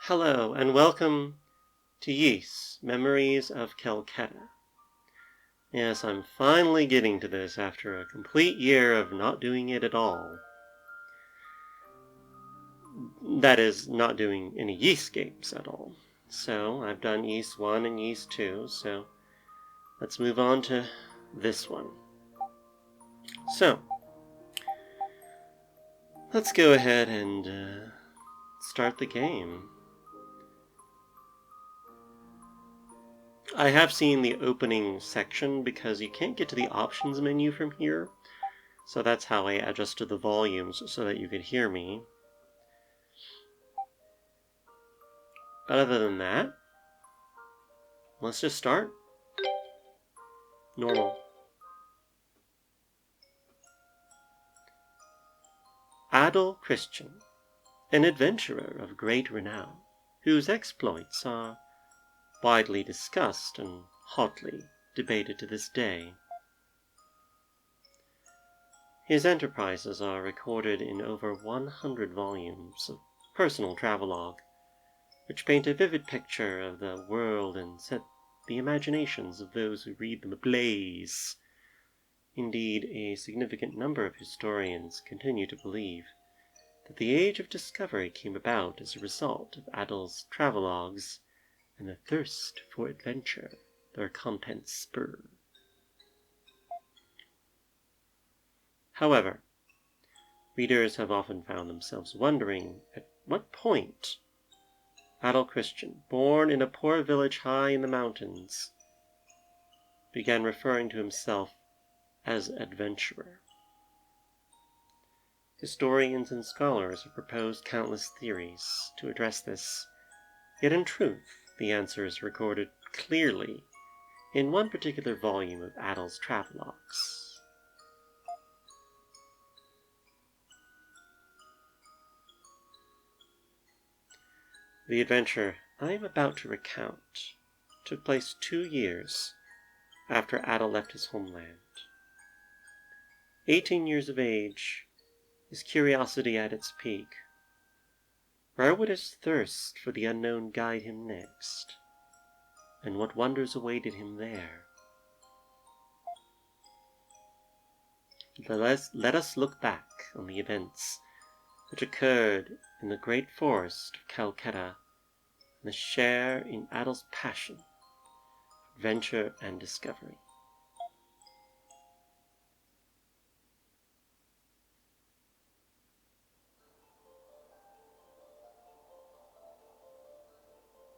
Hello, and welcome to Yeast, Memories of Celceta. Yes, I'm finally getting to this after a complete year of not doing it at all. That is, not doing any Yeast games at all. So, I've done Yeast 1 and Yeast 2, so let's move on to this one. So, let's go ahead and start the game. I have seen the opening section because you can't get to the options menu from here. So that's how I adjusted the volumes so that you could hear me. But other than that, let's just start. Normal. Adel Christian, an adventurer of great renown, whose exploits are widely discussed and hotly debated to this day. His enterprises are recorded in over 100 volumes of personal travelogue, which paint a vivid picture of the world and set the imaginations of those who read them ablaze. Indeed, a significant number of historians continue to believe that the Age of Discovery came about as a result of Adel's travelogues and the thirst for adventure their contents spur. However, readers have often found themselves wondering at what point Adel Christian, born in a poor village high in the mountains, began referring to himself as adventurer. Historians and scholars have proposed countless theories to address this, yet in truth the answer is recorded clearly in one particular volume of Adel's travelogues. The adventure I am about to recount took place 2 years after Adel left his homeland. 18 years of age, his curiosity at its peak. Where would his thirst for the unknown guide him next? And what wonders awaited him there? Let us look back on the events which occurred in the great forest of Celceta and share in Adel's passion for adventure and discovery.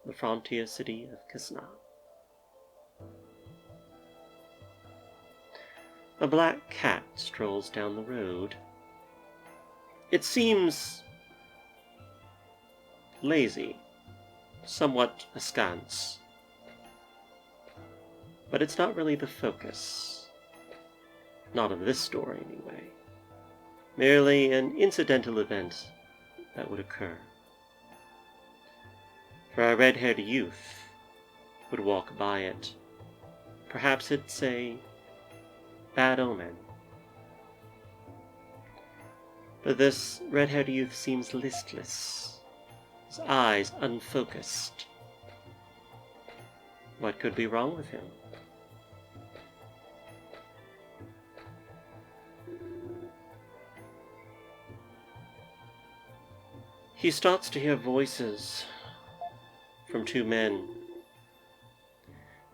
The frontier city of Kisna. A black cat strolls down the road. It seems lazy, somewhat askance. But it's not really the focus. Not of this story, anyway. Merely an incidental event that would occur. For a red-haired youth would walk by it. Perhaps it's a bad omen. But this red-haired youth seems listless, his eyes unfocused. What could be wrong with him? He starts to hear voices from 2 men,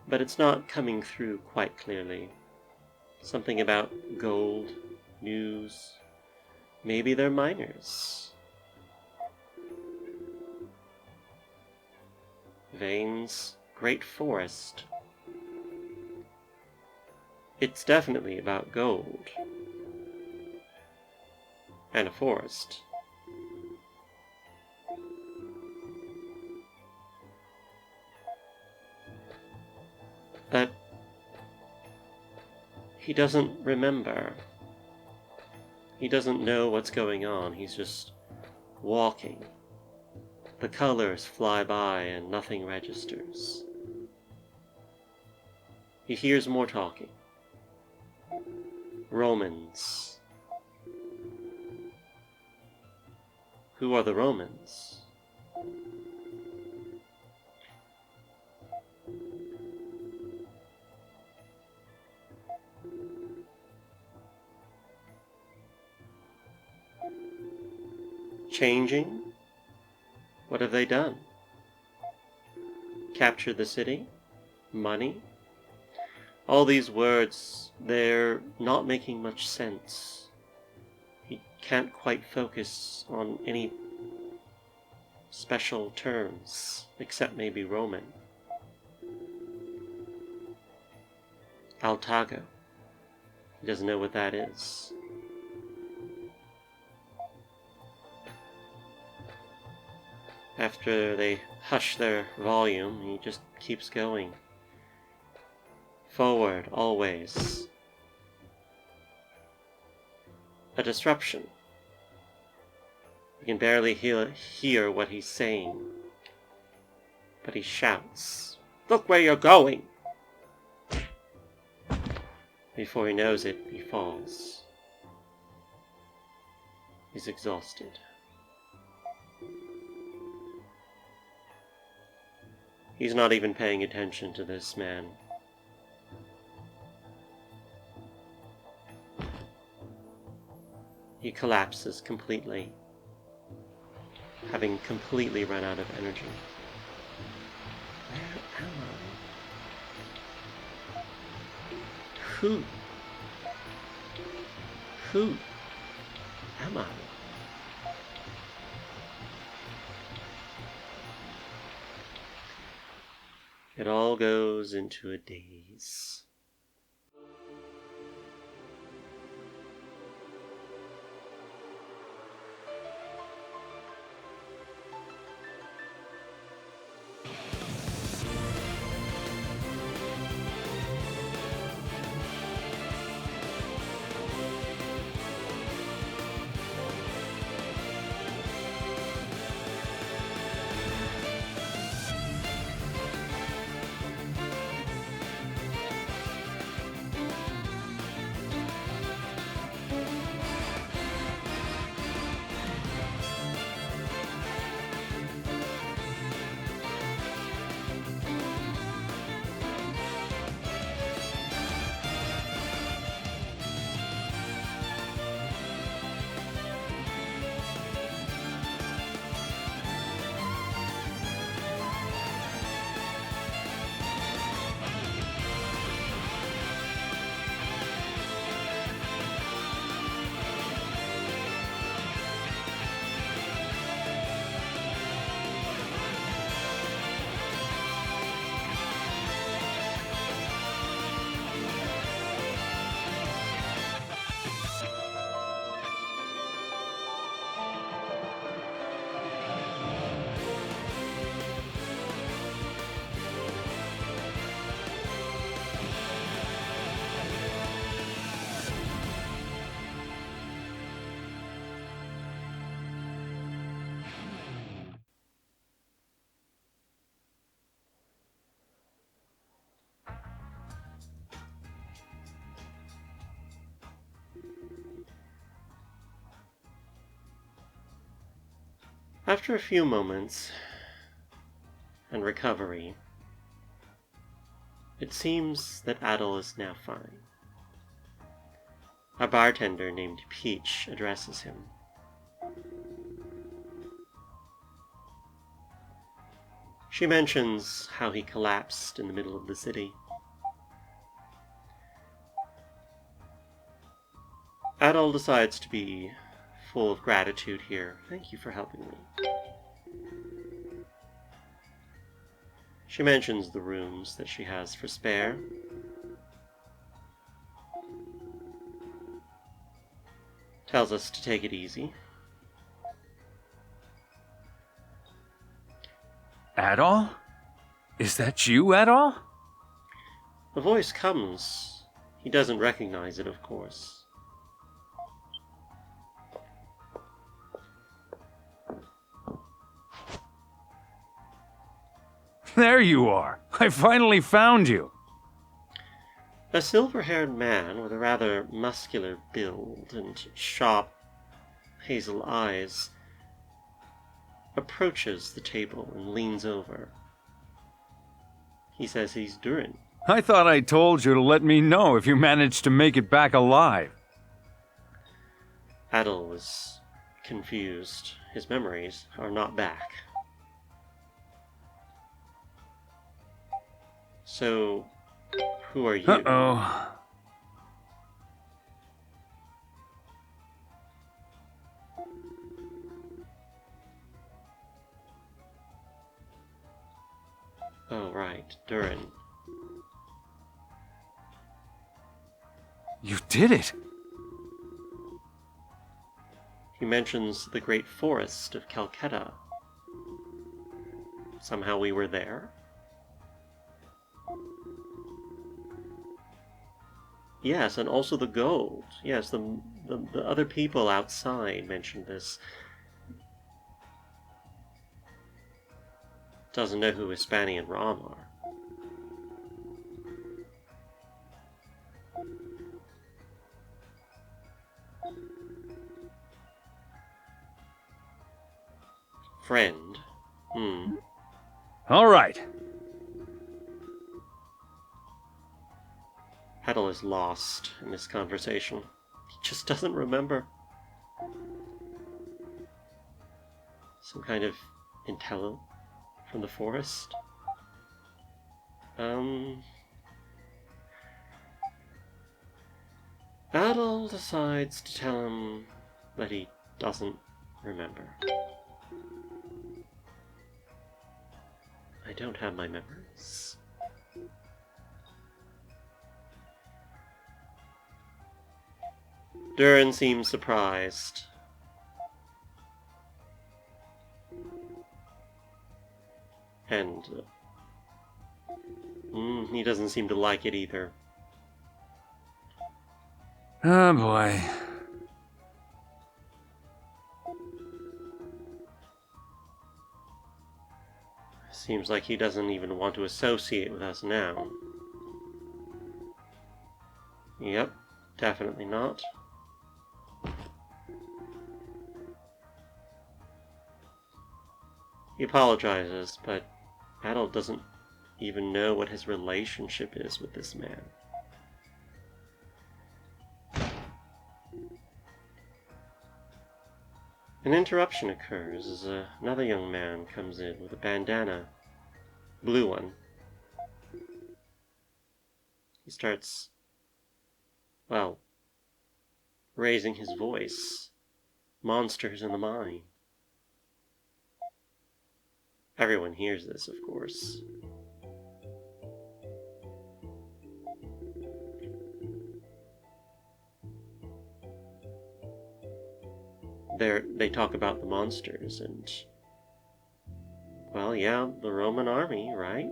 but it's not coming through quite clearly. Something about gold, news, maybe they're miners. Veins, great forest. It's definitely about gold. And a forest. But he doesn't remember. He doesn't know what's going on. He's just walking. The colors fly by and nothing registers. He hears more talking. Romans. Who are the Romans? Changing? What have they done? Capture the city? Money? All these words, they're not making much sense. He can't quite focus on any special terms, except maybe Roman. Altago. He doesn't know what that is. After they hush their volume, he just keeps going. Forward, always. A disruption. You can barely hear what he's saying. But he shouts, "Look where you're going!" Before he knows it, he falls. He's exhausted. He's not even paying attention to this man. He collapses completely, having completely run out of energy. Where am I? Who am I? It all goes into a daze. After a few moments and recovery, it seems that Adol is now fine. A bartender named Peach addresses him. She mentions how he collapsed in the middle of the city. Adol decides to be full of gratitude here. Thank you for helping me. She mentions the rooms that she has for spare. Tells us to take it easy. Adol? Is that you, Adol? The voice comes. He doesn't recognize it, of course. There you are. I finally found you. A silver-haired man with a rather muscular build and sharp hazel eyes approaches the table and leans over. He says he's Durin. I thought I told you to let me know if you managed to make it back alive. Adol was confused. His memories are not back. So, who are you? Uh-oh. Oh, right, Durin. You did it! He mentions the great forest of Celceta. Somehow we were there? Yes, and also the gold. Yes, the other people outside mentioned this. Doesn't know who Hispani and Rom are. Friend. All right. Petal is lost in this conversation. He just doesn't remember. Some kind of intello from the forest. Adol decides to tell him that he doesn't remember. I don't have my memories. Durin seems surprised. And he doesn't seem to like it either. Oh boy. Seems like he doesn't even want to associate with us now. Yep, definitely not. He apologizes, but Adol doesn't even know what his relationship is with this man. An interruption occurs as another young man comes in with a bandana. Blue one. He starts, well, raising his voice. Monsters in the mine. Everyone hears this, of course. They talk about the monsters and, well, yeah, the Roman army, right?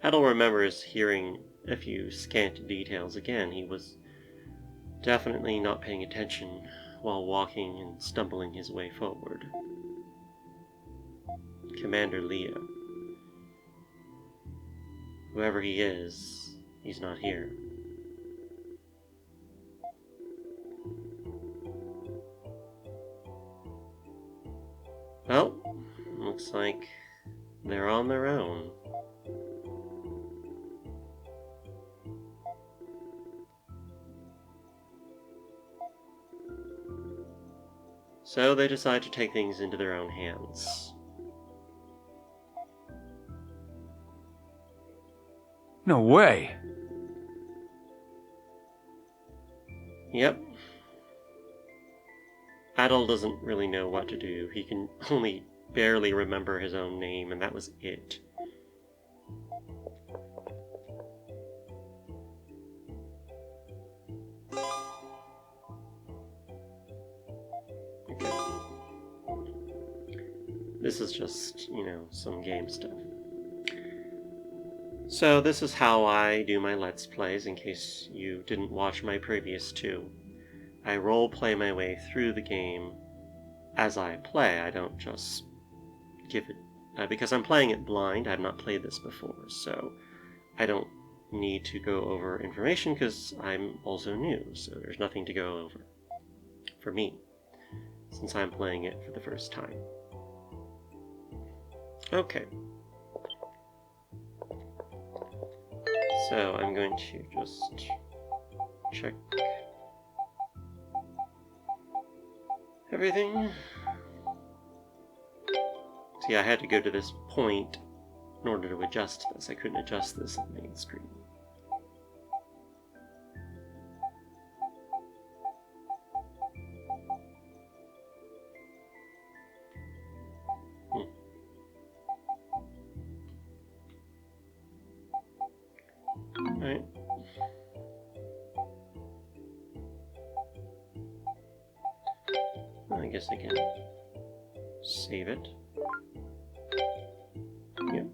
Adol remembers hearing a few scant details again. He was definitely not paying attention while walking and stumbling his way forward. Commander Leo. Whoever he is, he's not here. Well, looks like they're on their own. So they decide to take things into their own hands. No way. Yep. Adol doesn't really know what to do. He can only barely remember his own name, and that was it. Okay. This is just, some game stuff. So this is how I do my Let's Plays, in case you didn't watch my previous two. I role-play my way through the game as I play. I don't just give it... because I'm playing it blind, I've not played this before, so I don't need to go over information because I'm also new, so there's nothing to go over for me, since I'm playing it for the first time. Okay. So I'm going to just check everything. See, I had to go to this point in order to adjust this. I couldn't adjust this in the main screen. Alright. I guess I can save it. Yep.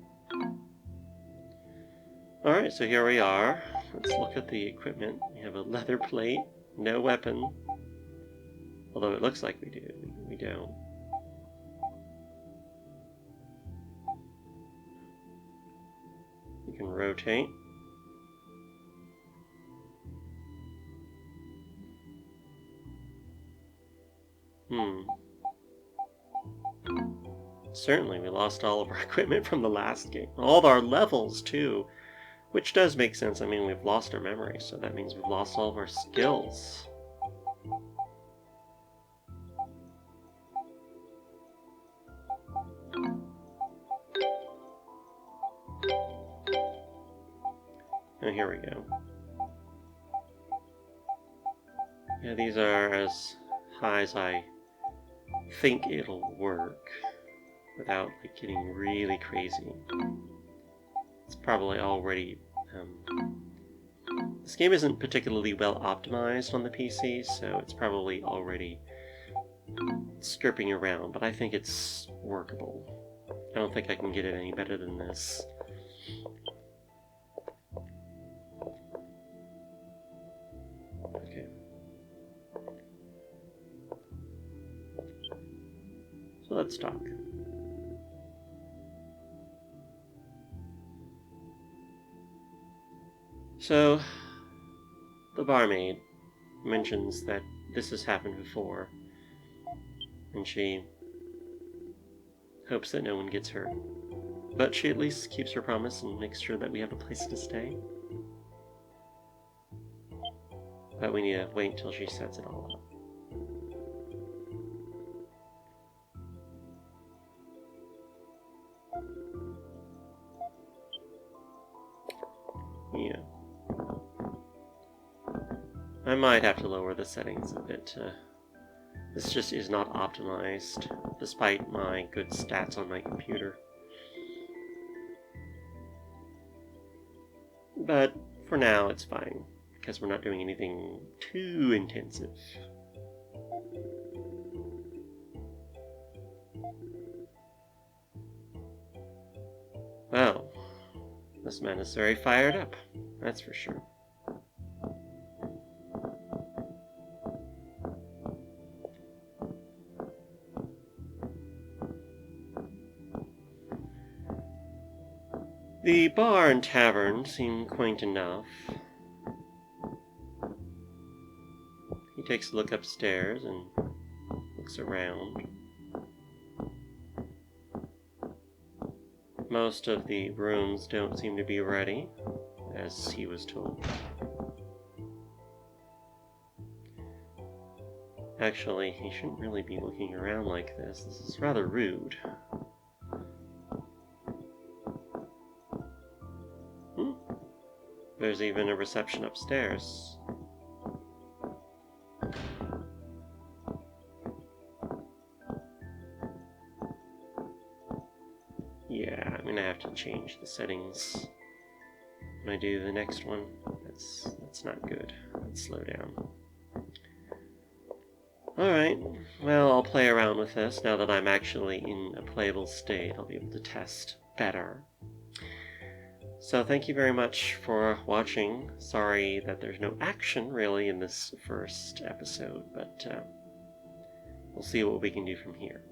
Alright, so here we are. Let's look at the equipment. We have a leather plate, no weapon. Although it looks like we do. We don't. We can rotate. Certainly, we lost all of our equipment from the last game. All of our levels, too. Which does make sense. I mean, we've lost our memory, so that means we've lost all of our skills. And here we go. Yeah, these are as high as I think it'll work without like getting really crazy. It's probably already this game isn't particularly well optimized on the PC, so it's probably already skirping around, but I think it's workable. I don't think I can get it any better than this. Okay. So let's talk. So, the barmaid mentions that this has happened before, and she hopes that no one gets hurt. But she at least keeps her promise and makes sure that we have a place to stay. But we need to wait until she sets it all up. Yeah. I might have to lower the settings a bit. This just is not optimized, despite my good stats on my computer. But for now, it's fine, because we're not doing anything too intensive. Well, this man is very fired up, that's for sure. The bar and tavern seem quaint enough. He takes a look upstairs and looks around. Most of the rooms don't seem to be ready, as he was told. Actually, he shouldn't really be looking around like this. This is rather rude. There's even a reception upstairs. Yeah, I'm gonna have to change the settings when I do the next one. That's not good. Let's slow down. Alright, well, I'll play around with this now that I'm actually in a playable state. I'll be able to test better. So thank you very much for watching. Sorry that there's no action really in this first episode, but we'll see what we can do from here.